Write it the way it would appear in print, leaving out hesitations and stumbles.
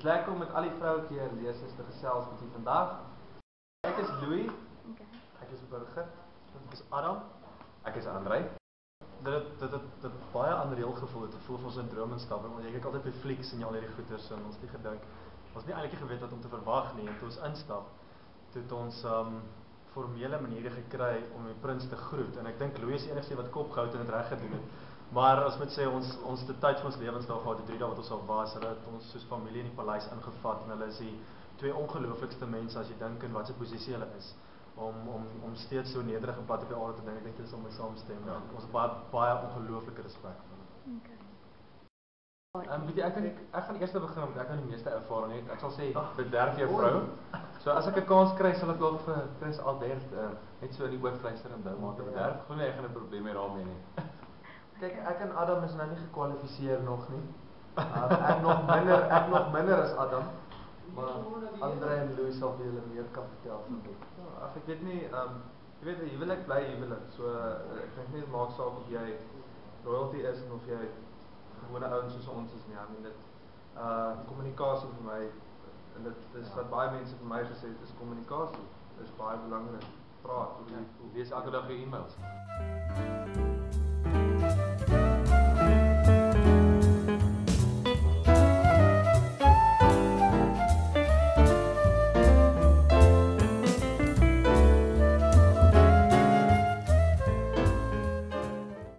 is lekker om met al die vrouwtjie en leesers te gesels met u vandag. Ek is Louis. Okay. Ek is Burger. Ek is Adam. Ek is Andrei. Dit baie unreal gevoel het, gevoel van ons in drome instap, want jy kyk altyd by flieks en jy al hierdie goeders en ons het nie gedink, ons het nie eintlik geweet wat om te verwag nie, en toe ons instap, toe het ons formele maniere gekry om die prins te groet, en ek dink Louis is die enigste wat kop gehou en het reg gedoen het, maar ons moet sê, ons het die tyd van ons lewens daar gehad, die 3 dae wat ons al was, hulle het ons soos familie in die paleis ingevat, en hulle is die 2 ongelooflikste mense as jy dink in wat se posisie hulle is. Om steeds so nederig en plat op die aarde te dink, ek dink dit is om my saamstem. Ja. Ons baie ongelooflike respek vir hulle. Okay. Weet jy, ek gaan eers begin omdat ek nou die meeste ervaring het. Ek sal sê, bederf jou vrou. So as ek 'n kans kry, sal ek wel vir Prins Albert net so in die oor fluister en dou maak te bederf. Glo nie ek gaan 'n probleem hê daarmee nie. Kyk, ek en Adam is nou nie gekwalifiseer nog nie. Ek nog minder as Adam. Maar Andrei en Louis sal vir julle meer kan vertel van dit. Ja, ek weet nie, jy weet, huwelik bly huwelik. So ek dink nie dit maak saak of jy royalty is en of jy gewone ouens soos ons is nie. I mean dit kommunikasie vir my en dit is wat baie mense vir my gesê het, is kommunikasie. Dit is baie belangrik. Praat, hoe jy voel. Lees elke dag jou e-mails.